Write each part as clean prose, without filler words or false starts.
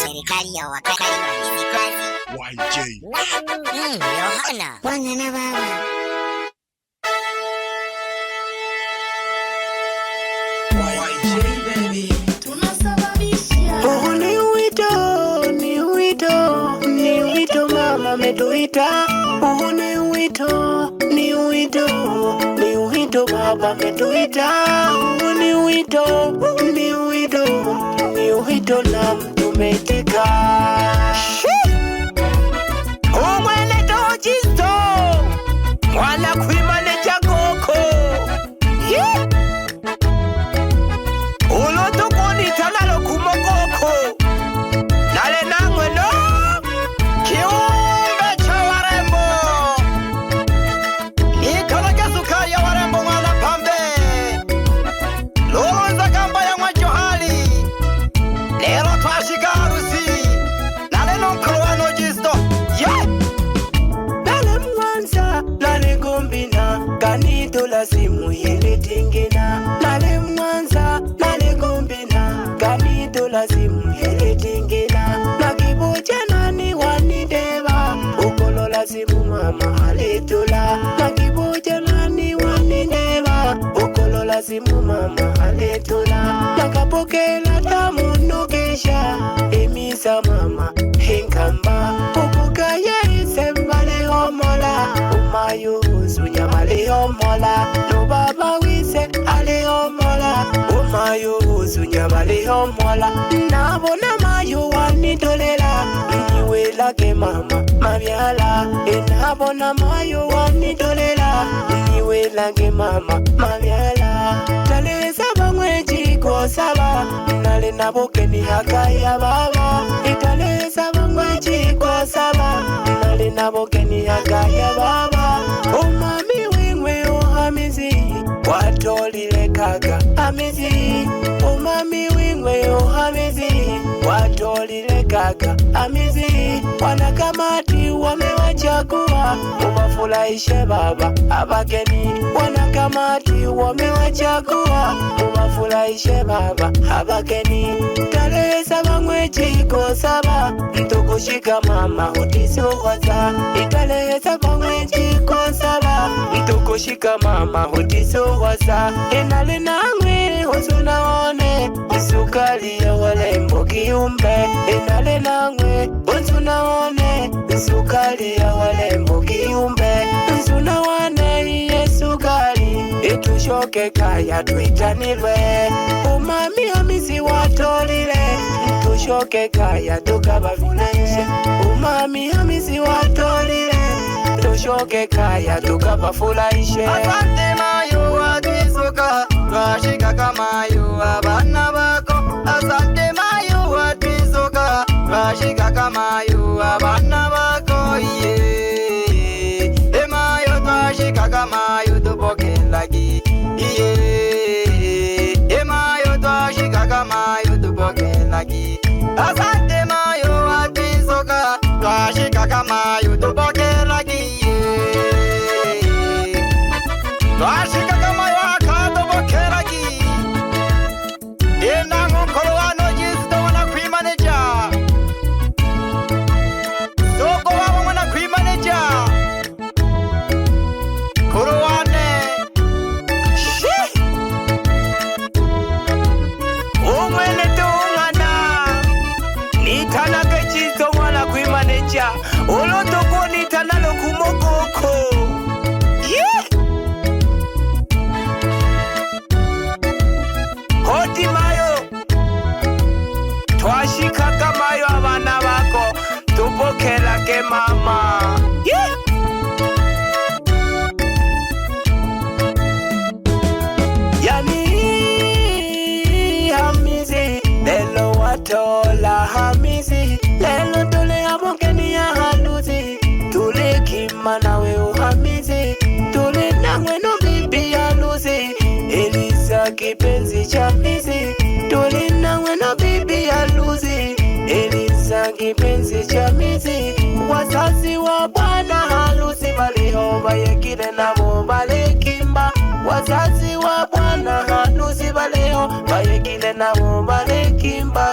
serikali ya wakala wa hizi kazi YJ. Yohana bwana na baba. Metuita, ni wito baba metuita, ni wito na mtumetika. Umwele tojisto, wala kuimane chakoko. Uloto koni tanalo kumokoko, nale nangwe no. Simu hili tingina nale Mwanza nale Gombina kanito la simu hili tingina na kibucha nani wanideva ukolo la simu mama alitula na kibucha nani wanideva ukolo la simu mama alitula na kapokela tamu nukisha emisa mama hinkamba ukukaya isembale homola umayu sunyamale homola no baba wise ale homola umayu sunyamale homola nabona mayo wanitolela niwela ke mama mabyala nabona mayo wanitolela niwela ke mama mabyala taleza bamwe chiko saba nale naboke ni hakaya baba italeza bamwe chiko saba nale naboke ni hakaya baba umami wingwe uhamizi watolile kaka amizi umami wingwe uhamizi watolile kaka amizi wanakamati wamewachagua umafurahishe baba abageni wanakamati wamewachagua umafurahishe baba abageni taleza bamwe chiko saba mtukushika mama utisohoza italeza bamwe chiko saba mtukushika mama utisohoza enale nangwe usunaone sukali ya walembo kiumbe enale nangwe usunaone sukali ya walembo kiumbe usunaone yesukali itushoke kaya tuitanilwe umami hamisi watolile tushoke kaya tukabafurahishe umami hamisi watolile tushoke kaya tukabafurahishe. Asante mayo watisoka twashika kamayo abana bako. Asante mayo watisoka twashika kamayo abana bako iye emayo twashika kamayo tupokelagi iye emayo twashika kamayo tupokelagi. Asante mayo watisoka twashika kamayo tupokelagi twashika kamayo akatupokelagi enango kolwano jisto wana kwimaneja soko wabo wana kwimaneja kolwane umwene tungana nitanage jisto wana kwimaneja ulotoko nitanalo kumokoko. Hoti mayo twashika kamayo abana bako tupokela ke mama. Yani hamizi lelo watola hamizi lelo tole amokeni ya haluzi tule kimana we uhamizi tule nangwe no bibi haluzi Elisa kipenzi cha mizi tule nangwe no bibi haluzi Elisa kipenzi cha mizi wazazi wa bwana haluzi balihova yekile na bobale kimba wazazi wa bwana haluzi baleo bayekile na bobale kimba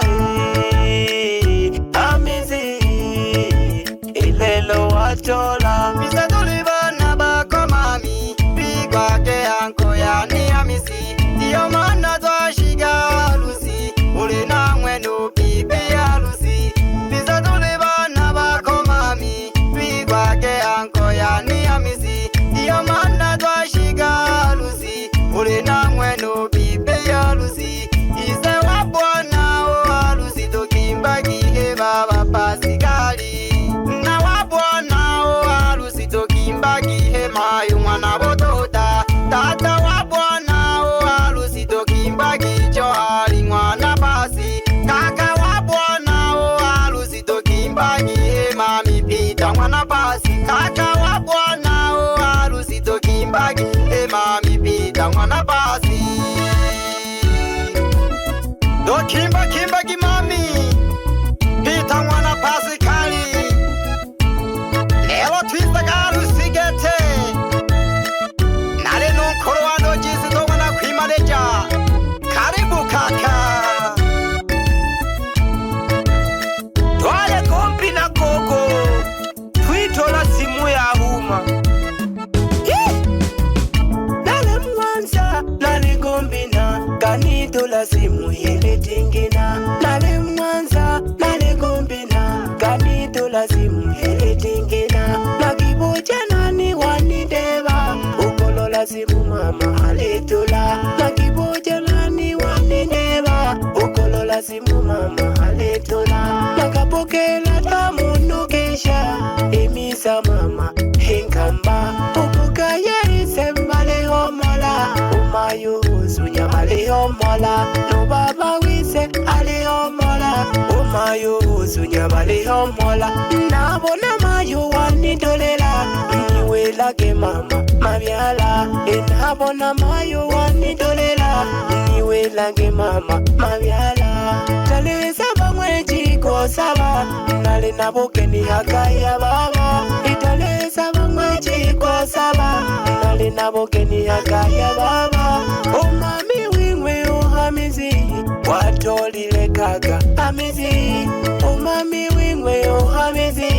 kanitola simu ile tingina, nale Mwanza nale Gombina, kanitola simu ile tingina, na kiboja nani wanideba, ukolola simu mama alitola, na kiboja nani wanideba, ukolola simu mama alitola, nakapokela tamunukisha, emisa mama hinkamba, ukukaya isembale homola, umayo sunya ale homola, no baba wise ale homola, umayo sunya ale homola, nabona mayo wanidolela, niwela ke mama mabyala, nabona mayo wanidolela, niwela ke mama mabyala, taleza bamwe chiko saba, nale nabokeni hakaya baba, italeza bamwe chiko saba, nale nabokeni hakaya baba, umami wingwe uhamizi, watolile kaka amizi, umami wingwe uhamizi,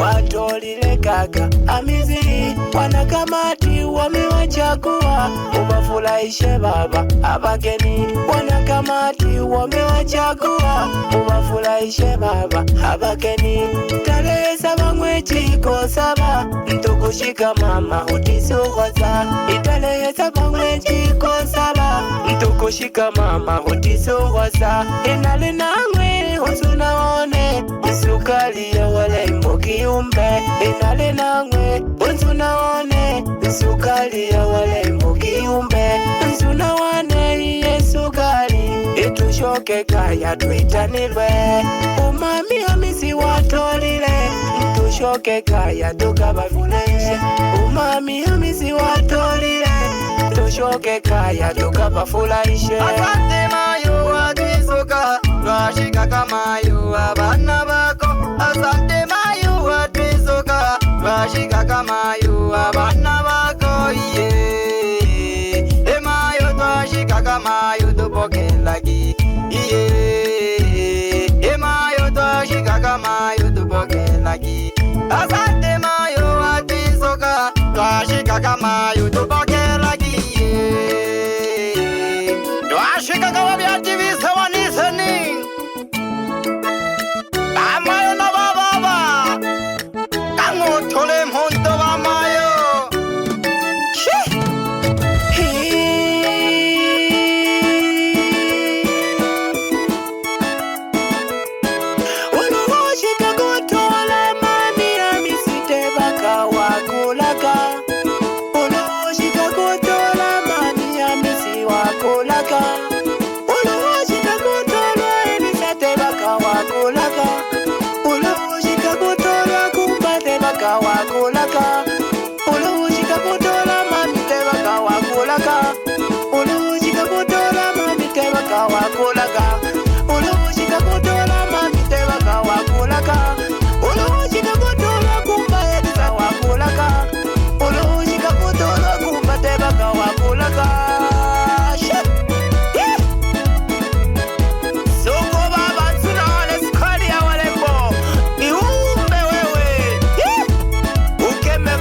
watolile kaka amizi, wanakamati wamewachagua, ubafurahishe baba abageni, wanakamati wamewachagua, ubafurahishe baba abageni, tarehe 7 mwezi kwa 7, ntukushika mama utisohoza, tarehe 7 mwezi kwa 7, ntukushika mama utisohoza, inale nangwe usunaone, isukali ya wale mbokiumbe, inale nangwe usunaone, isukali ya wale mbokiumbe, usunawane yesukali, itushoke kaya tuitanilwe, umami hamisi watolile, itushoke kaya tukabafurahishe, umami hamisi watolile, itushoke kaya tukabafurahishe. Asante mayo watisoka, twashika kamayo abana bako. Asante mayo watisoka, twashika kamayo abana bako. Emayo twashika kamayo tupokelagi. Emayo twashika kamayo tupokelagi. Asante mayo watisoka, twashika kamayo tupokelagi. Twashika kama byakibise waniseni, amayo na bababa, kangotole mhondo bamayo. Uloshika kutola mami amisite baka wakulaka, uloshika kutola mami amisi wakulaka, uloshika kutola emisate baka wakulaka, uloshika kutola kumbate baka wakulaka, uloshika kutola mami te baka wakulaka, uloshika kutola mami te baka wakulaka, uloshika kutola mami te baka wakulaka, uloshika kutola kumbate baka wakulaka, uloshika kutola kumbate baka wakulaka. Soko baba tunaona skali ya walembo, iumbe wewe ukeme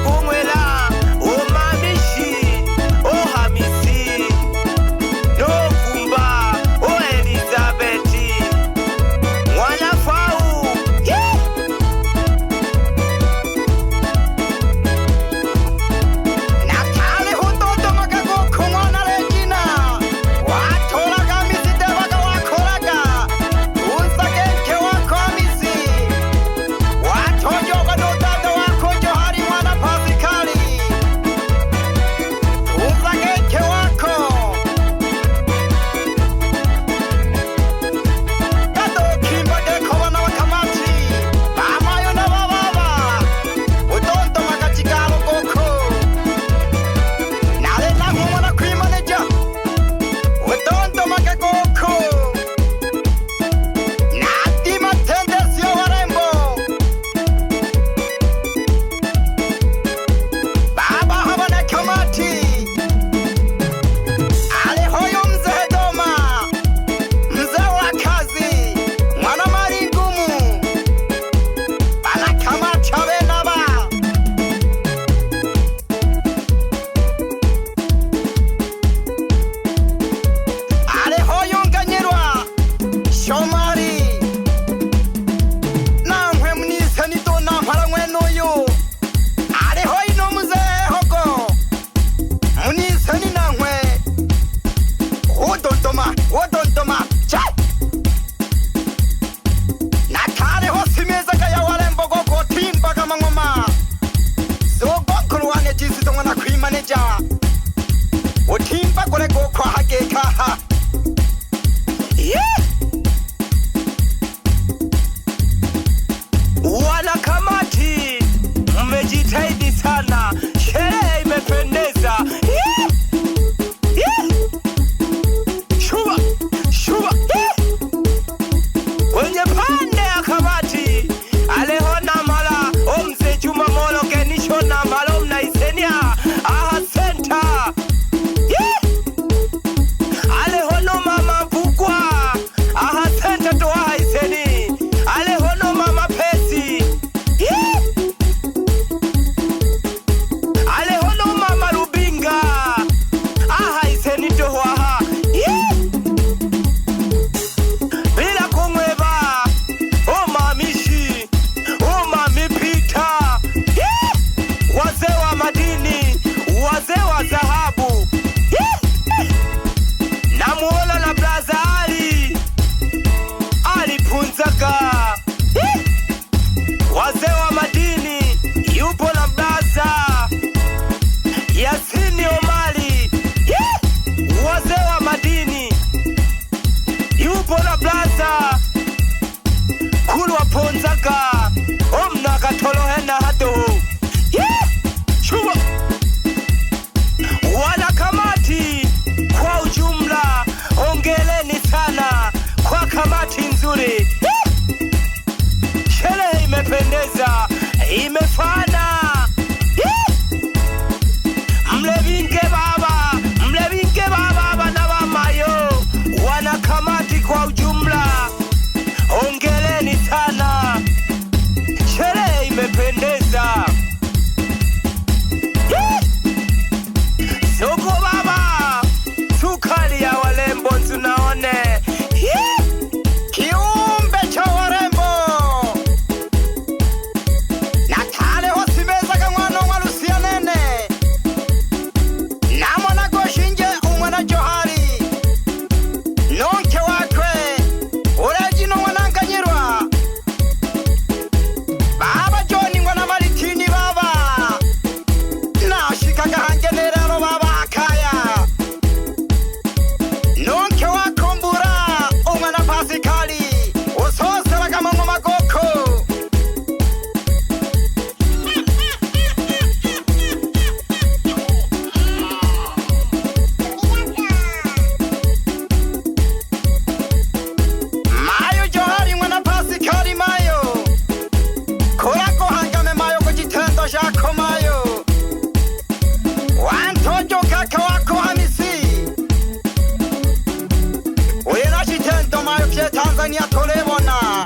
Tanzania tulibona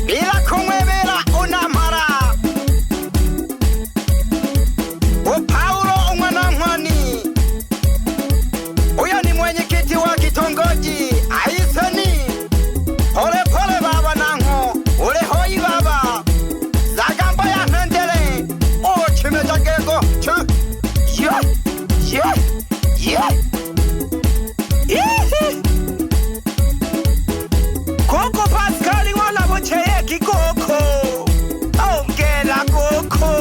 bila kumwebera unamara Paulo umwana mwani. Huyo ni mwenyekiti wa kitongoji Aiseni. Pole pole baba nangu ule hoi baba Zagamba ya nendele o chimeja gego chu yeah yeah yeah Koko Pascali wala bocheye kikoko ongela koko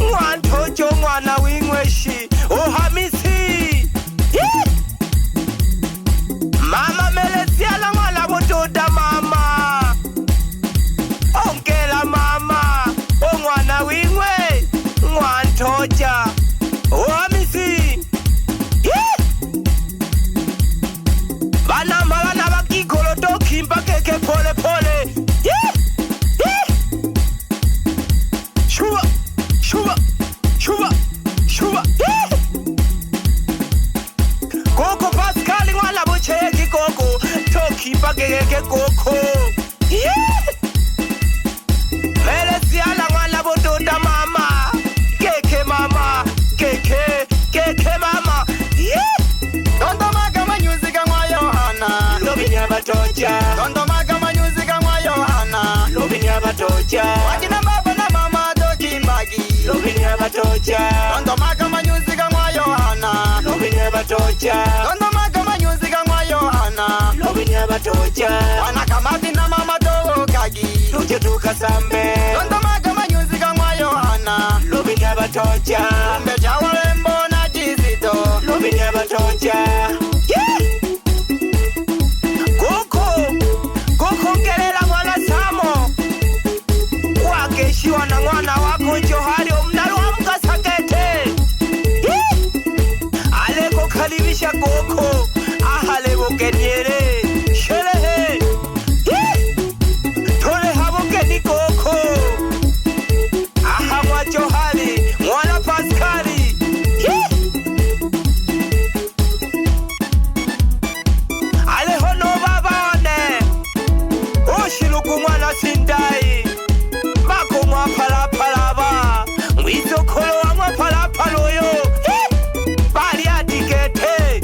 Mwantojo mwana wingweshi Hamisi Mama Melesiala mwana botoda mama ongela mama mwana wingwe Mwantoja Hamisi Bana mwana bakikolo dokimba keke pole pole Shuba shuba shuba shuba Koko Pascali wala bocheye kikoko tokimba keke koko Melesiala wala botoda mama keke mama keke mama Tondomaga manyuziga mwa Yohana Lobinya batoja Tondomaga manyuziga mwa Yohana Lobinya batoja Wajina baba na mama dokimbagi Lobinya batoja Tondomaga manyuziga mwa Yohana Lobinya batoja Tondomaga manyuziga mwa Yohana Lobinya batoja Wanakamati na mama dokagi Tuje tukasambe Tondomaga manyuziga mwa Yohana Lobinya batoja Mbeja walembo na jizito Lobinya batoja Koko ngelela mwana Samo Wakeshiwa na mwana wako Johari omnalo amkasakete Aleko kalibisha koko Ahale bokenyere Sherehe Tole habokeni koko Aha mwa Johari mwana Pascali Alehono babane Oshiluku mwana Sindai Mako mwa palapalaba Mwizokolo wa mwa palapaloyo Bali adikete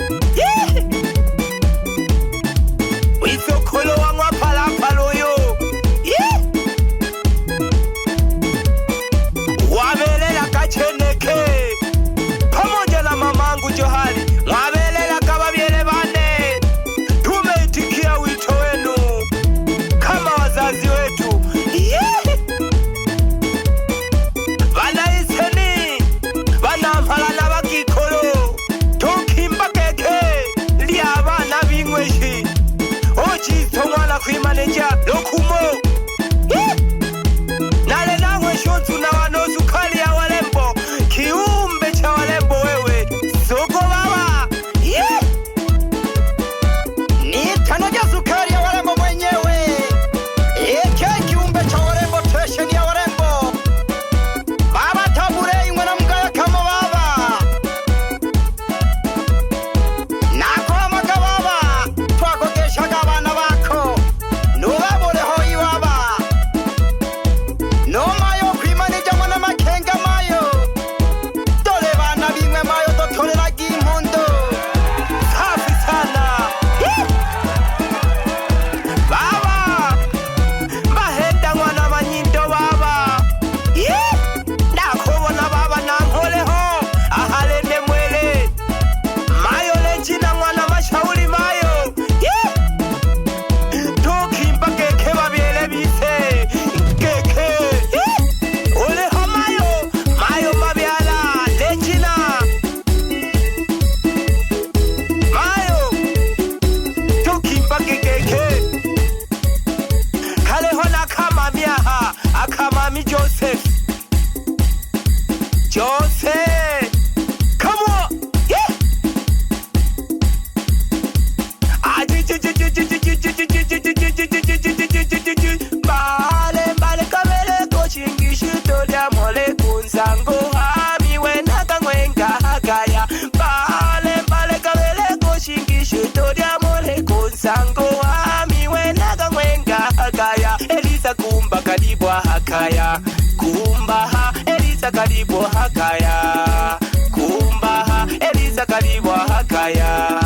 karibu hakaya kumbaha Eliza karibu hakaya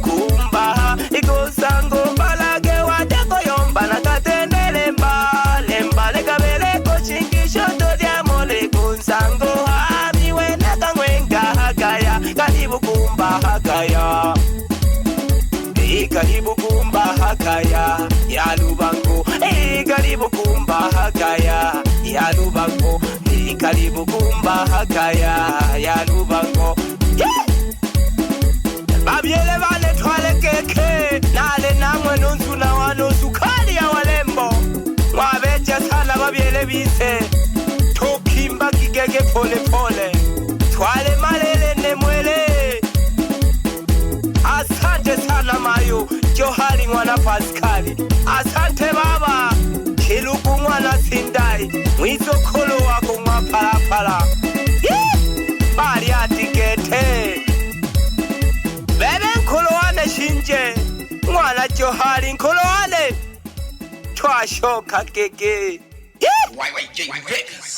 kumbaha ikosango balage wadeko yomba na katendele mbale kabele kochingisho todia mole kunsango hamiwe na kangwenga hakaya karibu kumba hakaya karibu kumba hakaya ya Lubango karibu kumba hakaya ya Lubango karibu kumba hakaya ya Lubango babyele bane twale keke nale namwe nonsuna wano sukali ya walembo mwabeja sana babyele bise tokimba kigege pole pole twale malele nemwele asante sana mayo Johari mwana Pascali asante baba Kilugu mwana Sindai mwizokolo wako mwa palapala bali atikete bebe nkolowane shinje mwana Johari nkolowane twashoka gege YYJ Records.